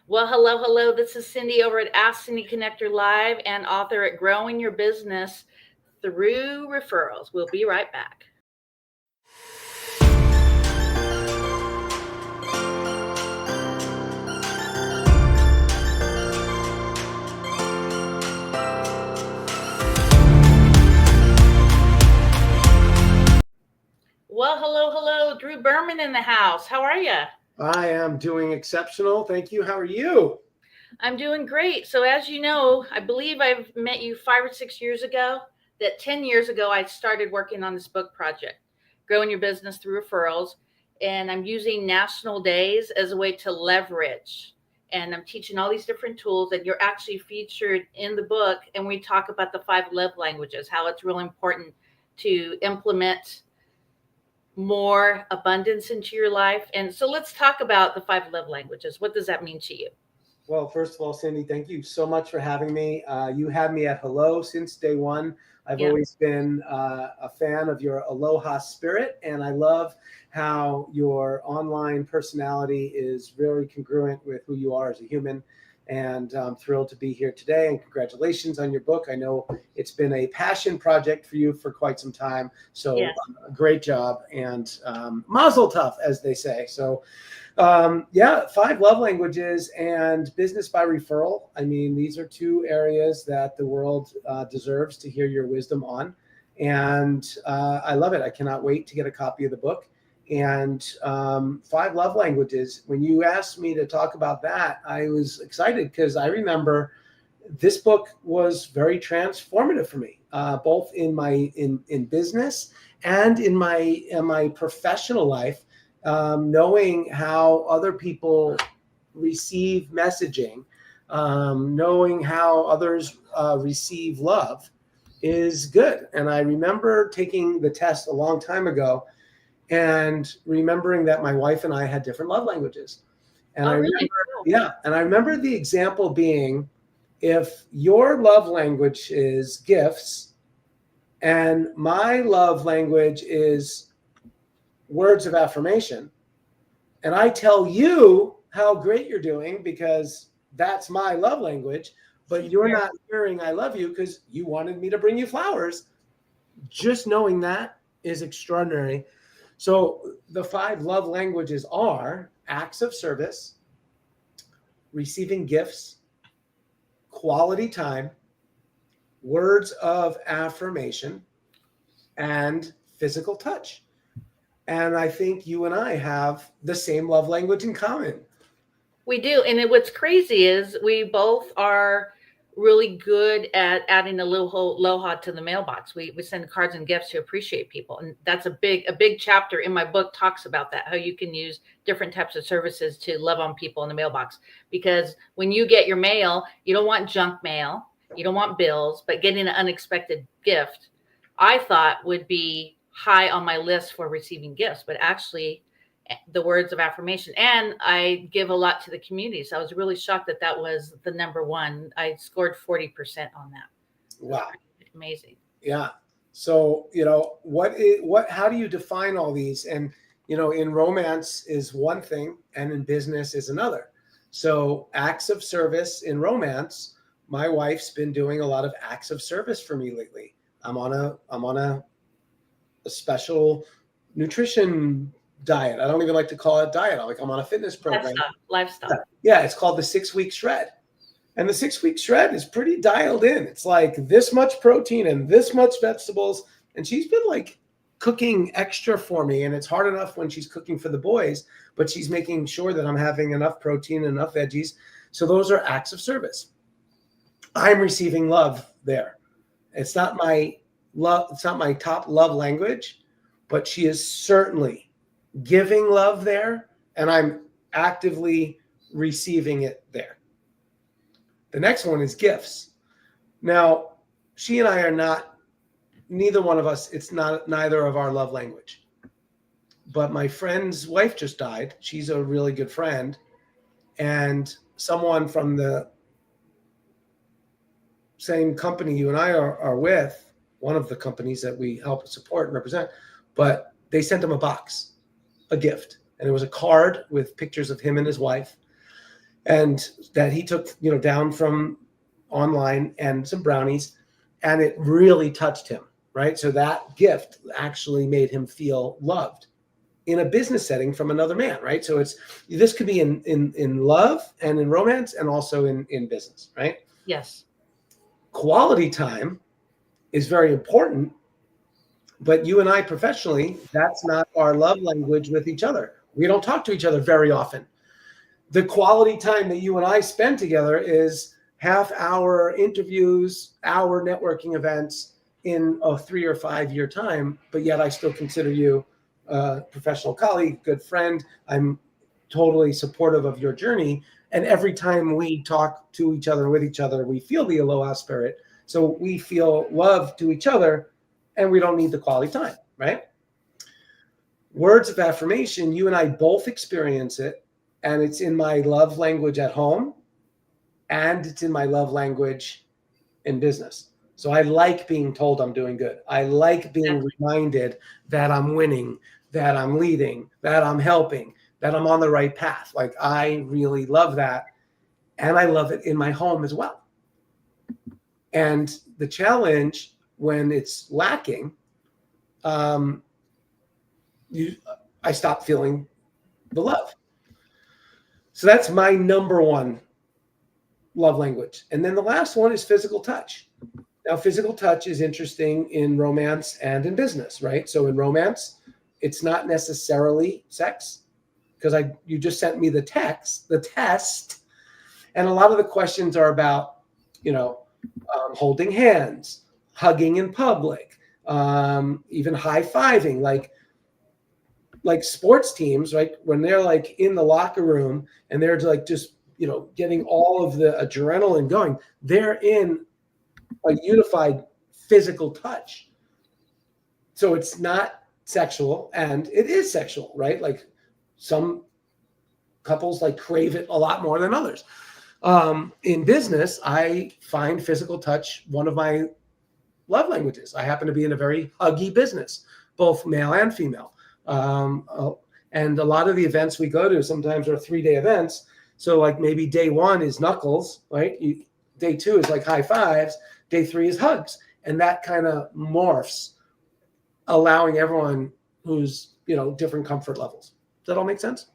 Well, hello, hello. This is Cindy over at Ask Cindy Connector Live and author at Growing Your Business Through Referrals. We'll be right back. Well, hello, hello. Drew Berman in the house. How are you? I am doing exceptional. Thank you. How are you? I'm doing great. So, as you know, I believe I've met you 5 or 6 years ago. That 10 years ago, I started working on this book project, Growing Your Business Through Referrals. And I'm using national days as a way to leverage. And I'm teaching all these different tools, and you're actually featured in the book. And we talk about the 5 love languages, how it's really important to implement more abundance into your life. And so let's talk about the 5 love languages. What does that mean to you? Well, first of all, Cindy, thank you so much for having me. You had me at hello since day one. I've Yeah. always been a fan of your aloha spirit, and I love how your online personality is very congruent with who you are as a human. And I'm thrilled to be here today. And congratulations on your book. I know it's been a passion project for you for quite some time. So Yes. great job, and mazel tov, as they say. So yeah, 5 love languages and business by referral. I mean, these are two areas that the world deserves to hear your wisdom on. And I love it. I cannot wait to get a copy of the book. And 5 love languages, when you asked me to talk about that, I was excited because I remember this book was very transformative for me, both in my in business and in my professional life. Knowing how other people receive messaging, knowing how others receive love is good. And I remember taking the test a long time ago and remembering that my wife and I had different love languages. And Oh, I really? remember, Cool. yeah, and I remember the example being, if your love language is gifts and my love language is words of affirmation, and I tell you how great you're doing because that's my love language, but you're Sure. not hearing I love you because you wanted me to bring you flowers. Just knowing that is extraordinary. So the 5 love languages are acts of service, receiving gifts, quality time, words of affirmation, and physical touch. And I think you and I have the same love language in common. We do. What's crazy is we both are really good at adding a little aloha to the mailbox. We send cards and gifts to appreciate people. And that's a big chapter in my book talks about that, how you can use different types of services to love on people in the mailbox. Because when you get your mail, you don't want junk mail, you don't want bills, but getting an unexpected gift, I thought would be high on my list for receiving gifts, but actually the words of affirmation, and I give a lot to the community, so I was really shocked that that was the number one. I scored 40% on that. It was Wow. pretty amazing. Yeah. So, how do you define all these? And, in romance is one thing and in business is another. So acts of service in romance, my wife's been doing a lot of acts of service for me lately. I'm on a special nutrition diet. I don't even like to call it diet. I'm on a fitness program. Lifestyle. Yeah, it's called the 6 week shred. And the 6 week shred is pretty dialed in. It's like this much protein and this much vegetables. And she's been like cooking extra for me. And it's hard enough when she's cooking for the boys, but she's making sure that I'm having enough protein, enough veggies. So those are acts of service. I'm receiving love there. It's not my love, it's not my top love language, but she is certainly giving love there, and I'm actively receiving it there. The next one is gifts. Now, she and I are not, neither one of us, it's not neither of our love language. But my friend's wife just died. She's a really good friend. And someone from the same company you and I are with, one of the companies that we help support and represent, but they sent him a box, a gift. And it was a card with pictures of him and his wife. and that he took, down from online, and some brownies, and it really touched him, right? So that gift actually made him feel loved in a business setting from another man, right? So this could be in love and in romance, and also in business, right? Yes. Quality time is very important, but you and I professionally, that's not our love language with each other. We don't talk to each other very often. The quality time that you and I spend together is half-hour interviews, hour networking events in a 3 or 5 year time, but yet I still consider you a professional colleague, good friend. I'm totally supportive of your journey. And every time we talk to each other, with each other, we feel the aloha spirit. So we feel love to each other, and we don't need the quality time, right? Words of affirmation, you and I both experience it, and it's in my love language at home, and it's in my love language in business. So I like being told I'm doing good. I like being reminded that I'm winning, that I'm leading, that I'm helping, that I'm on the right path. Like, I really love that. And I love it in my home as well. And the challenge when it's lacking, I stop feeling the love. So that's my number one love language. And then the last one is physical touch. Now, physical touch is interesting in romance and in business, right? So in romance, it's not necessarily sex, because you just sent me the test, and a lot of the questions are about, holding hands, hugging in public, even high-fiving, like sports teams, right? When they're like in the locker room and they're like just, getting all of the adrenaline going, they're in a unified physical touch. So it's not sexual, and it is sexual, right? Like, some couples like crave it a lot more than others. In business, I find physical touch one of my love languages. I happen to be in a very huggy business, both male and female. And a lot of the events we go to sometimes are 3-day events. So like maybe day 1 is knuckles, right? Day 2 is like high fives. Day 3 is hugs. And that kind of morphs, allowing everyone who's, different comfort levels. Does that all make sense?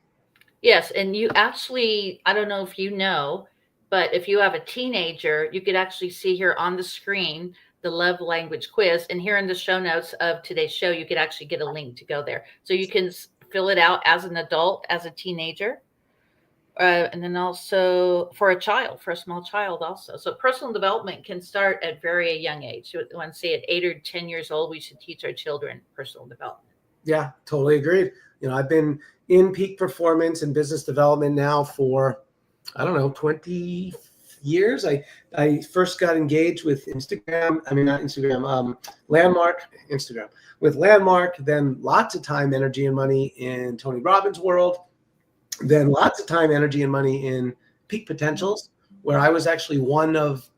Yes. And you actually, I don't know if you know, but if you have a teenager, you could actually see here on the screen the love language quiz. And here in the show notes of today's show, you could actually get a link to go there. So you can fill it out as an adult, as a teenager. And then also for a small child also. So personal development can start at very young age. So when say at 8 or 10 years old, we should teach our children personal development. Yeah, totally agreed. I've been in peak performance and business development now for, 20 years. I first got engaged with Landmark, Instagram, with Landmark, then lots of time, energy, and money in Tony Robbins' world. Then lots of time, energy, and money in Peak Potentials, where I was actually one of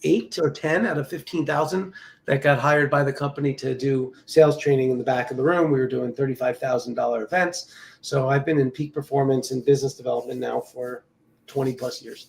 8 or 10 out of 15,000 that got hired by the company to do sales training in the back of the room. We were doing $35,000 events. So I've been in peak performance and business development now for 20 plus years.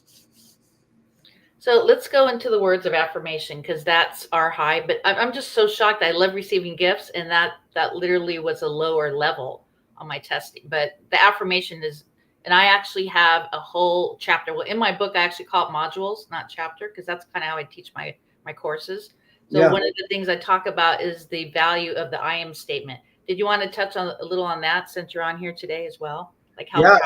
So let's go into the words of affirmation, because that's our high. But I'm just so shocked. I love receiving gifts, and that literally was a lower level on my testing. But the affirmation is, and I actually have a whole chapter. Well, in my book, I actually call it modules, not chapter, because that's kind of how I teach my courses. So one of the things I talk about is the value of the I am statement. Did you want to touch on a little on that since you're on here today as well? Like how? Yeah,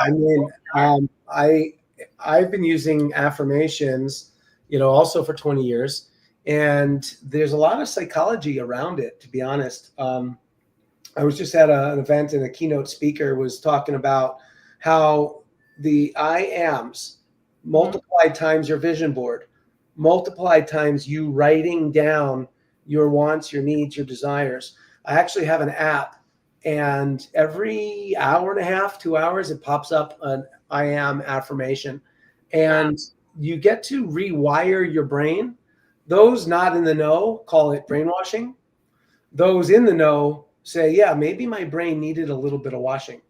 I've been using affirmations, also for 20 years, and there's a lot of psychology around it, to be honest. I was just at an event, and a keynote speaker was talking about how the I ams multiplied times your vision board, multiplied times you writing down your wants, your needs, your desires. I actually have an app, and every hour and a half, 2 hours, it pops up an I am affirmation, and you get to rewire your brain. Those not in the know call it brainwashing. Those in the know say, yeah, maybe my brain needed a little bit of washing.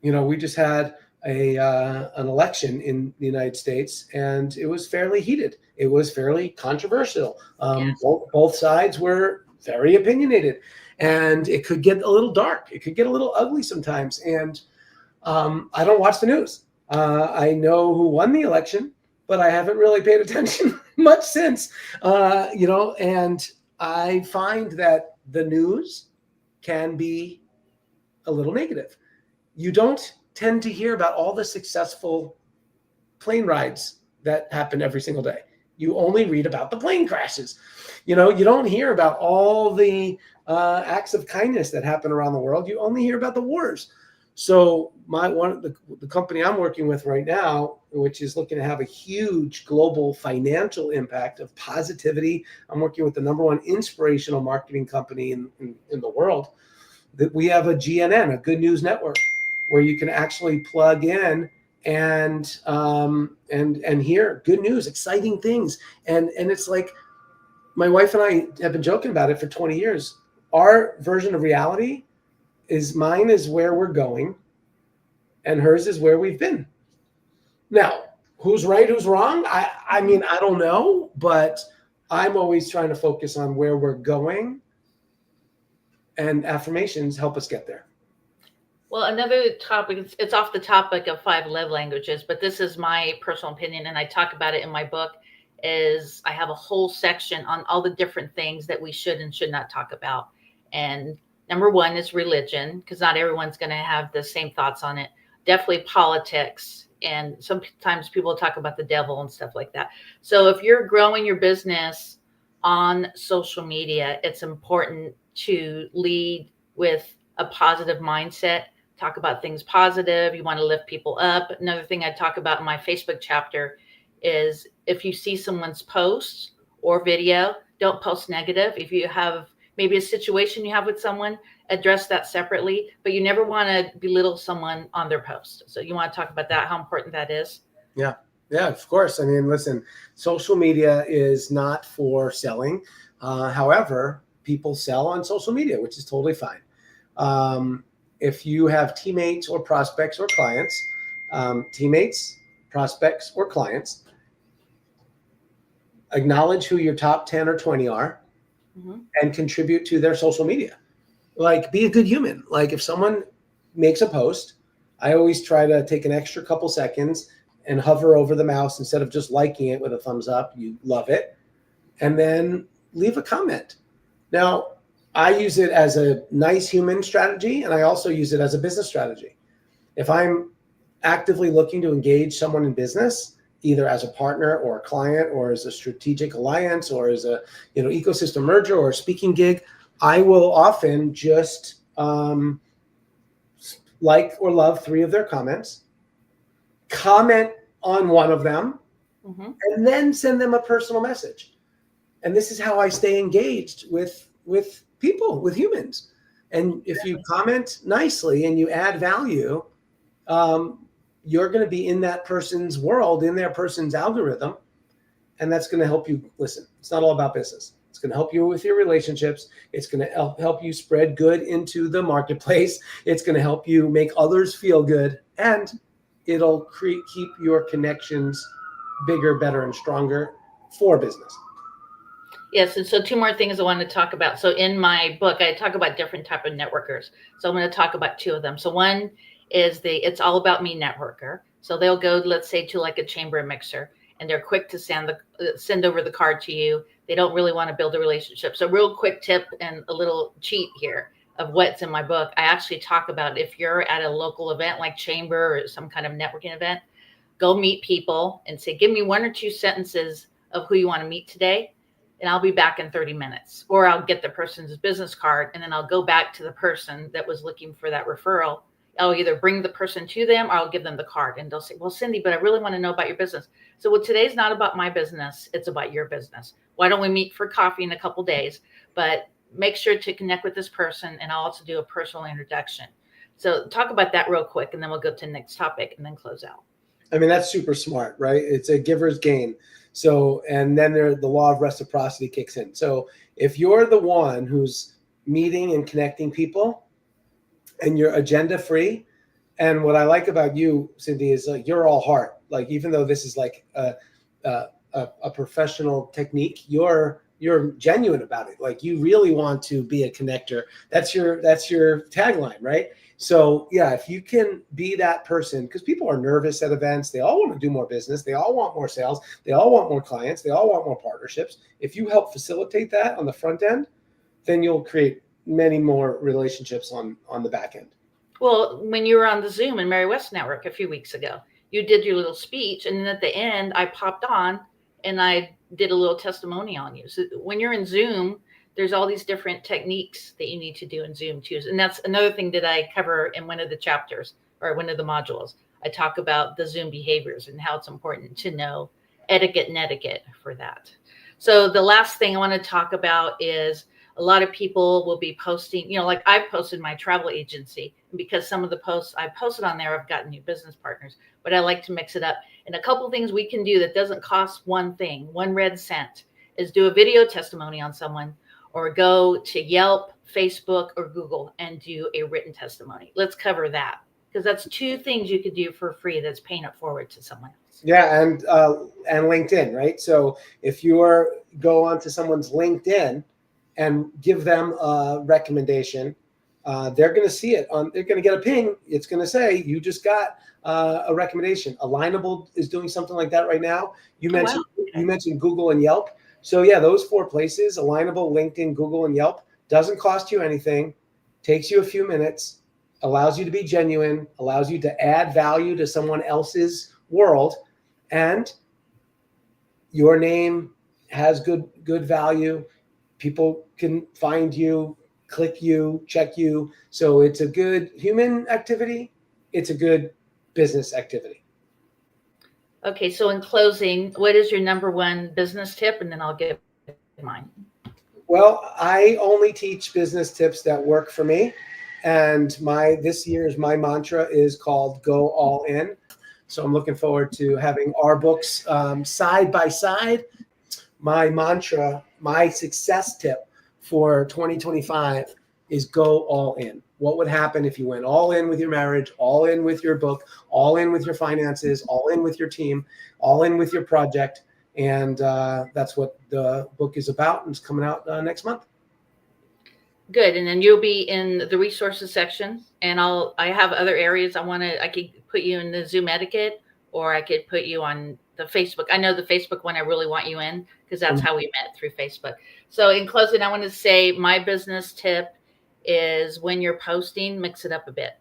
We just had an election in the United States, and it was fairly heated. It was fairly controversial. Yes. Both sides were very opinionated, and it could get a little dark. It could get a little ugly sometimes. And I don't watch the news. I know who won the election, but I haven't really paid attention much since. And I find that the news can be a little negative. You don't tend to hear about all the successful plane rides that happen every single day. You only read about the plane crashes. You don't hear about all the acts of kindness that happen around the world. You only hear about the wars. So the company I'm working with right now, which is looking to have a huge global financial impact of positivity. I'm working with the #1 inspirational marketing company in the world. That we have a GNN, a Good News Network, where you can actually plug in and hear good news, exciting things. And it's like, my wife and I have been joking about it for 20 years. Our version of reality is, mine is where we're going, and hers is where we've been. Now, who's right, who's wrong? I mean, I don't know, but I'm always trying to focus on where we're going, and affirmations help us get there. Well, another topic, it's off the topic of 5 love languages, but this is my personal opinion, and I talk about it in my book, is I have a whole section on all the different things that we should and should not talk about. And #1 is religion, because not everyone's going to have the same thoughts on it. Definitely politics. And sometimes people talk about the devil and stuff like that. So if you're growing your business on social media, it's important to lead with a positive mindset. Talk about things positive. You want to lift people up. Another thing I talk about in my Facebook chapter is, if you see someone's post or video, don't post negative. If you have maybe a situation you have with someone, address that separately, but you never want to belittle someone on their post. So you want to talk about that, how important that is? Yeah, of course. I mean, listen, social media is not for selling. However, people sell on social media, which is totally fine. If you have teammates or prospects or clients, acknowledge who your top 10 or 20 are, and contribute to their social media. Like, be a good human. Like, if someone makes a post, I always try to take an extra couple seconds and hover over the mouse instead of just liking it with a thumbs up. You love it. And then leave a comment. Now, I use it as a nice human strategy, and I also use it as a business strategy. If I'm actively looking to engage someone in business, either as a partner or a client or as a strategic alliance or as a ecosystem merger or a speaking gig, I will often just like or love 3 of their comments, comment on one of them, and then send them a personal message. And this is how I stay engaged with people, with humans. And if you comment nicely and you add value, you're going to be in that person's world, in their person's algorithm, and that's going to help you. Listen, it's not all about business. It's going to help you with your relationships. It's going to help you spread good into the marketplace. It's going to help you make others feel good, and it'll keep your connections bigger, better, and stronger for business. Yes, and so 2 more things I want to talk about. So in my book, I talk about different type of networkers. So I'm going to talk about 2 of them. So one is It's All About Me networker. So they'll go, let's say, to like a chamber mixer, and they're quick to send over the card to you. They don't really want to build a relationship. So real quick tip and a little cheat here of what's in my book. I actually talk about, if you're at a local event like chamber or some kind of networking event, go meet people and say, give me 1 or 2 sentences of who you want to meet today, and I'll be back in 30 minutes. Or I'll get the person's business card, and then I'll go back to the person that was looking for that referral. I'll either bring the person to them or I'll give them the card, and they'll say, well, Cindy, but I really want to know about your business. So, well, today's not about my business. It's about your business. Why don't we meet for coffee in a couple days? But make sure to connect with this person, and I'll also do a personal introduction. So talk about that real quick, and then we'll go to the next topic and then close out. I mean, that's super smart, right? It's a giver's gain. So, and then the law of reciprocity kicks in. So if you're the one who's meeting and connecting people and you're agenda free And what I like about you, Cindy, is like you're all heart. Like even though this is like a professional technique, you're genuine about it. Like you really want to be a connector. That's your tagline, right? So yeah, if you can be that person, because people are nervous at events, they all want to do more business, they all want more sales, they all want more clients, they all want more partnerships. If you help facilitate that on the front end, then you'll create many more relationships on the back end. Well, when you were on the Zoom in Mary West Network a few weeks ago, you did your little speech, and then at the end, I popped on and I did a little testimony on you. So when you're in Zoom, there's all these different techniques that you need to do in Zoom too. And that's another thing that I cover in one of the chapters or one of the modules. I talk about the Zoom behaviors and how it's important to know etiquette and etiquette for that. So the last thing I want to talk about is a lot of people will be posting, like I've posted my travel agency, because some of the posts I posted on there, I've gotten new business partners, but I like to mix it up. And a couple things we can do that doesn't cost one thing, one red cent, is do a video testimony on someone, or go to Yelp, Facebook, or Google and do a written testimony. Let's cover that, because that's two things you could do for free that's paying it forward to someone else. Yeah, and LinkedIn, right? So if you go onto someone's LinkedIn and give them a recommendation, they're going to see it they're going to get a ping. It's going to say you just got a recommendation. Alignable is doing something like that right now. You mentioned you mentioned Google and Yelp. So yeah, those 4 places: Alignable, LinkedIn, Google, and Yelp. Doesn't cost you anything. Takes you a few minutes. Allows you to be genuine. Allows you to add value to someone else's world, and your name has good value. People can find you, click you, check you. So it's a good human activity. It's a good business activity. Okay, so in closing, what is your number one business tip? And then I'll give mine. Well, I only teach business tips that work for me. And this year's my mantra is called Go All In. So I'm looking forward to having our books side by side. My mantra, my success tip for 2025 is go all in. What would happen if you went all in with your marriage, all in with your book, all in with your finances, all in with your team, all in with your project? And that's what the book is about, and it's coming out next month. Good. And then you'll be in the resources section, and I have other areas I could put you in the Zoom etiquette, or I could put you on the Facebook. I know the Facebook one I really want you in, because that's how we met, through Facebook. So in closing, I want to say my business tip is, when you're posting, mix it up a bit.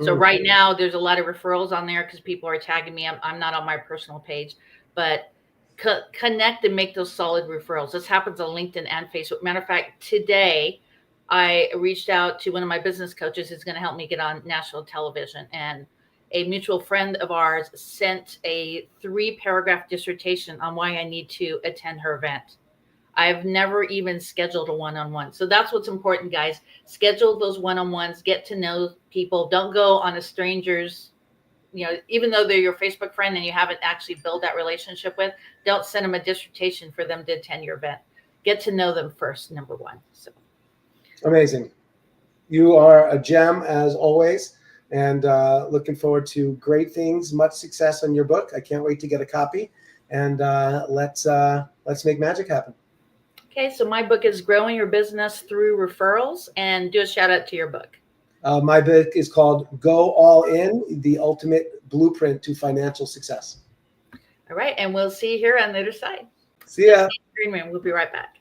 So right now there's a lot of referrals on there because people are tagging me. I'm not on my personal page, but connect and make those solid referrals. This happens on LinkedIn and Facebook. Matter of fact, today I reached out to one of my business coaches who's going to help me get on national television, and a mutual friend of ours sent a 3-paragraph dissertation on why I need to attend her event. I've never even scheduled a one-on-one. So that's what's important, guys. Schedule those one-on-ones, get to know people. Don't go on a stranger's, even though they're your Facebook friend and you haven't actually built that relationship with, don't send them a dissertation for them to attend your event. Get to know them first, number one. So amazing. You are a gem as always, and looking forward to great things. Much success on your book. I can't wait to get a copy, and let's make magic happen. Okay, so my book is Growing Your Business Through Referrals, and do a shout out to your book. My book is called Go All In, the ultimate blueprint to financial success. All right, and we'll see you here on the other side. See ya. Green Room. We'll be right back.